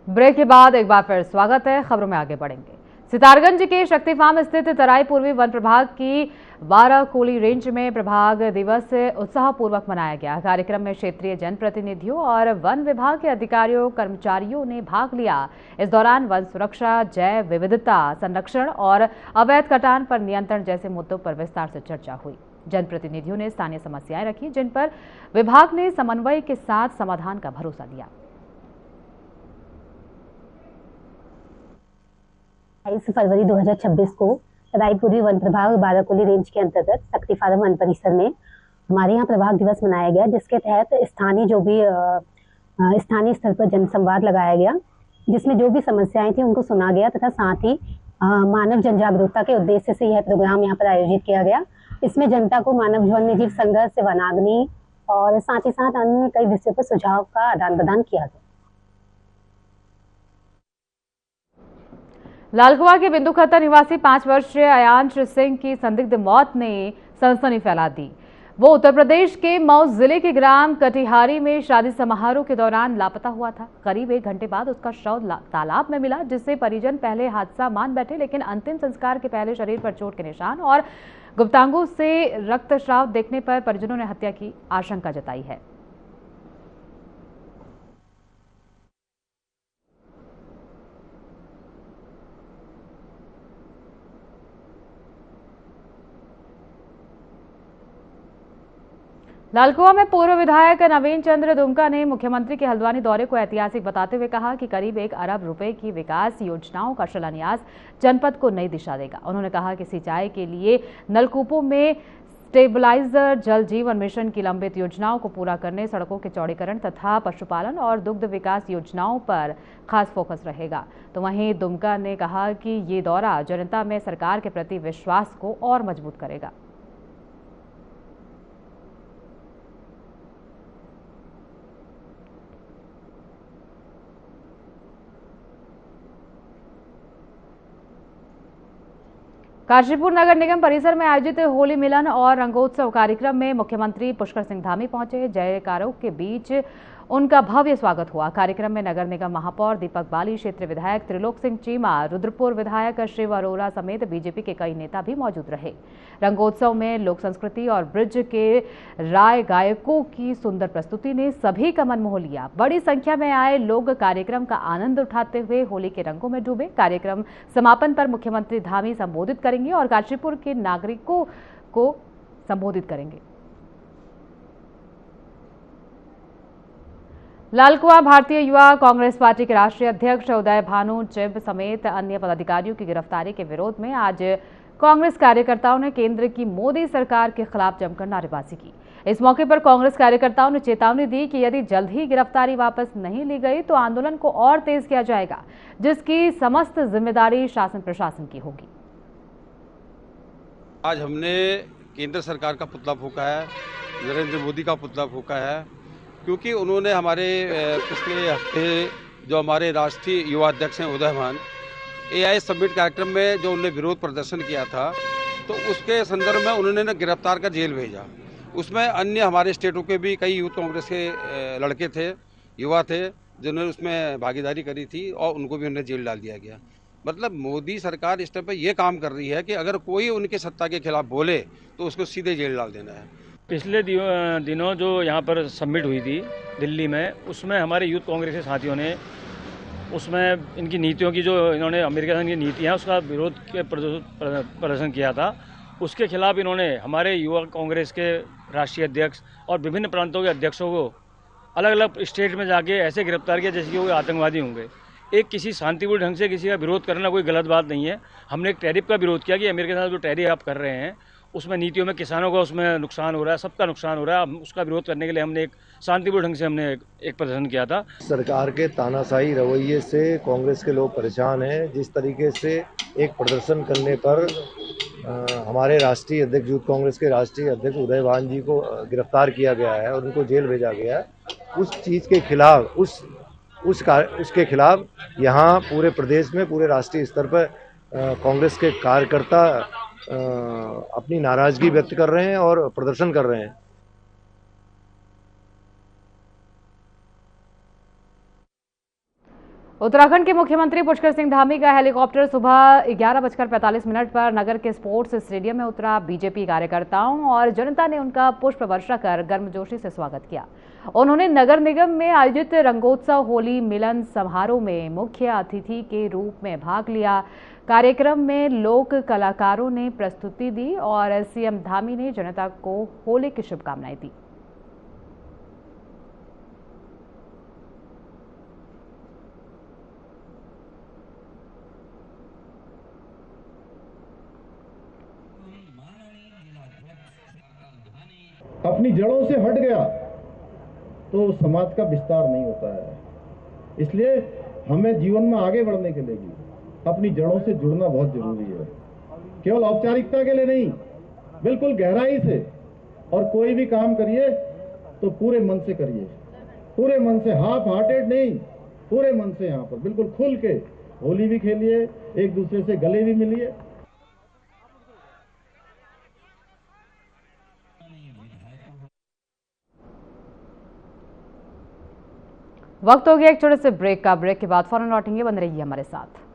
Break के बाद एक बार फिर स्वागत है। खबरों में आगे बढ़ेंगे। सितारगंज के शक्ति फार्म स्थित तराई पूर्वी वन प्रभाग की 12 कोली रेंज में प्रभाग दिवस उत्साहपूर्वक मनाया गया। कार्यक्रम में क्षेत्रीय जनप्रतिनिधियों और वन विभाग के अधिकारियों कर्मचारियों ने भाग लिया। इस दौरान वन सुरक्षा, जैव विविधता संरक्षण और अवैध कटान पर नियंत्रण जैसे मुद्दों पर विस्तार से चर्चा हुई। जनप्रतिनिधियों ने स्थानीय समस्याएं रखी, जिन पर विभाग ने समन्वय के साथ समाधान का भरोसा दिया। 22 फरवरी 2026 को रायपुरी वन प्रभाग 12 कोली रेंज के अंतर्गत शक्ति फार्म वन परिसर में हमारे यहाँ प्रभाग दिवस मनाया गया, जिसके तहत स्थानीय स्तर पर जनसंवाद लगाया गया, जिसमें जो भी समस्याएं थी उनको सुना गया तथा साथ ही मानव जन जागरूकता के उद्देश्य से यह प्रोग्राम यहाँ पर आयोजित किया गया। इसमें जनता को मानव वन्य जीव संघर्ष, वनाग्नि और साथ ही साथ अन्य कई विषयों पर सुझाव का आदान प्रदान किया गया। लालकुआ के बिंदुखत्ता निवासी 5 वर्षीय अयांश सिंह की संदिग्ध मौत ने सनसनी फैला दी। वो उत्तर प्रदेश के मऊ जिले के ग्राम कटिहारी में शादी समारोह के दौरान लापता हुआ था। करीब 1 घंटे बाद उसका शव तालाब में मिला, जिससे परिजन पहले हादसा मान बैठे, लेकिन अंतिम संस्कार के पहले शरीर पर चोट के निशान और गुप्तांगों से रक्तस्राव देखने पर परिजनों ने हत्या की आशंका जताई है। लालकुआ में पूर्व विधायक नवीन चंद्र दुमका ने मुख्यमंत्री के हल्द्वानी दौरे को ऐतिहासिक बताते हुए कहा कि करीब 1 अरब रुपए की विकास योजनाओं का शिलान्यास जनपद को नई दिशा देगा। उन्होंने कहा कि सिंचाई के लिए नलकूपों में स्टेबलाइजर, जल जीवन मिशन की लंबित योजनाओं को पूरा करने, सड़कों के चौड़ीकरण तथा पशुपालन और दुग्ध विकास योजनाओं पर खास फोकस रहेगा। तो वहीं दुमका ने कहा कि ये दौरा जनता में सरकार के प्रति विश्वास को और मजबूत करेगा। काशीपुर नगर निगम परिसर में आयोजित होली मिलन और रंगोत्सव कार्यक्रम में मुख्यमंत्री पुष्कर सिंह धामी पहुंचे। जयकारों के बीच उनका भव्य स्वागत हुआ। कार्यक्रम में नगर निगम महापौर दीपक बाली, क्षेत्रीय विधायक त्रिलोक सिंह चीमा, रुद्रपुर विधायक शिव अरोरा समेत बीजेपी के कई नेता भी मौजूद रहे। रंगोत्सव में लोक संस्कृति और ब्रिज के राय गायकों की सुंदर प्रस्तुति ने सभी का मन मोह लिया। बड़ी संख्या में आए लोग कार्यक्रम का आनंद उठाते हुए होली के रंगों में डूबे। कार्यक्रम समापन पर मुख्यमंत्री धामी संबोधित करेंगे और काशीपुर के नागरिकों को संबोधित करेंगे। लालकुआ भारतीय युवा कांग्रेस पार्टी के राष्ट्रीय अध्यक्ष उदय भानु चिब समेत अन्य पदाधिकारियों की गिरफ्तारी के विरोध में आज कांग्रेस कार्यकर्ताओं ने केंद्र की मोदी सरकार के खिलाफ जमकर नारेबाजी की। इस मौके पर कांग्रेस कार्यकर्ताओं ने चेतावनी दी कि यदि जल्द ही गिरफ्तारी वापस नहीं ली गई तो आंदोलन को और तेज किया जाएगा, जिसकी समस्त जिम्मेदारी शासन प्रशासन की होगी। आज हमने केंद्र सरकार का पुतला फूंका है, नरेंद्र मोदी का पुतला फूंका है, क्योंकि उन्होंने हमारे पिछले हफ्ते जो हमारे राष्ट्रीय युवा अध्यक्ष हैं उदय भान AI समिट कार्यक्रम में जो उन्होंने विरोध प्रदर्शन किया था, तो उसके संदर्भ में उन्होंने न गिरफ्तार कर जेल भेजा। उसमें अन्य हमारे स्टेटों के भी कई यूथ कांग्रेस के लड़के थे, युवा थे, जिन्होंने उसमें भागीदारी करी थी और उनको भी उन्हें जेल डाल दिया गया। मतलब मोदी सरकार इस टाइम पर यह काम कर रही है कि अगर कोई उनके सत्ता के खिलाफ बोले तो उसको सीधे जेल डाल देना है। पिछले दिनों जो यहाँ पर समिट हुई थी दिल्ली में, उसमें हमारे यूथ कांग्रेस के साथियों ने उसमें इनकी नीतियों की, जो इन्होंने अमेरिका की नीतियाँ उसका विरोध के प्रदर्शन किया था। उसके खिलाफ इन्होंने हमारे युवा कांग्रेस के राष्ट्रीय अध्यक्ष और विभिन्न प्रांतों के अध्यक्षों को अलग अलग स्टेट में जाके ऐसे गिरफ्तार किया जैसे कि वो आतंकवादी होंगे। एक किसी शांतिपूर्ण ढंग से किसी का विरोध करना कोई गलत बात नहीं है। हमने एक टैरिफ का विरोध किया कि अमेरिका के साथ जो टैरिफ आप कर रहे हैं उसमें नीतियों में किसानों का उसमें नुकसान हो रहा है, सबका नुकसान हो रहा है। उसका विरोध करने के लिए हमने एक शांतिपूर्ण ढंग से हमने एक प्रदर्शन किया था। सरकार के तानाशाही रवैये से कांग्रेस के लोग परेशान हैं। जिस तरीके से एक प्रदर्शन करने पर हमारे राष्ट्रीय अध्यक्ष, यूथ कांग्रेस के राष्ट्रीय अध्यक्ष उदय भान जी को गिरफ्तार किया गया है और उनको जेल भेजा गया है, उस चीज़ के खिलाफ उसके खिलाफ यहाँ पूरे प्रदेश में, पूरे राष्ट्रीय स्तर पर कांग्रेस के कार्यकर्ता अपनी नाराजगी व्यक्त कर रहे हैं और प्रदर्शन कर रहे हैं। उत्तराखंड के मुख्यमंत्री पुष्कर सिंह धामी का हेलीकॉप्टर सुबह 11:45 पर नगर के स्पोर्ट्स स्टेडियम में उतरा। बीजेपी कार्यकर्ताओं और जनता ने उनका पुष्प वर्षा कर गर्मजोशी से स्वागत किया। उन्होंने नगर निगम में आयोजित रंगोत्सव होली मिलन समारोह में मुख्य अतिथि के रूप में भाग लिया। कार्यक्रम में लोक कलाकारों ने प्रस्तुति दी और सीएम धामी ने जनता को होली की शुभकामनाएं दी। अपनी जड़ों से हट गया तो समाज का विस्तार नहीं होता है। इसलिए हमें जीवन में आगे बढ़ने के लिए अपनी जड़ों से जुड़ना बहुत जरूरी है। केवल औपचारिकता के लिए नहीं, बिल्कुल गहराई से। और कोई भी काम करिए तो पूरे मन से करिए, पूरे मन से, हाफ हार्टेड नहीं, पूरे मन से। यहाँ पर बिल्कुल खुल के होली भी खेलिए, एक दूसरे से गले भी मिलिए। वक्त हो गया एक छोटे से ब्रेक का। ब्रेक के बाद फौरन लौटेंगे, बंद रहिए हमारे साथ।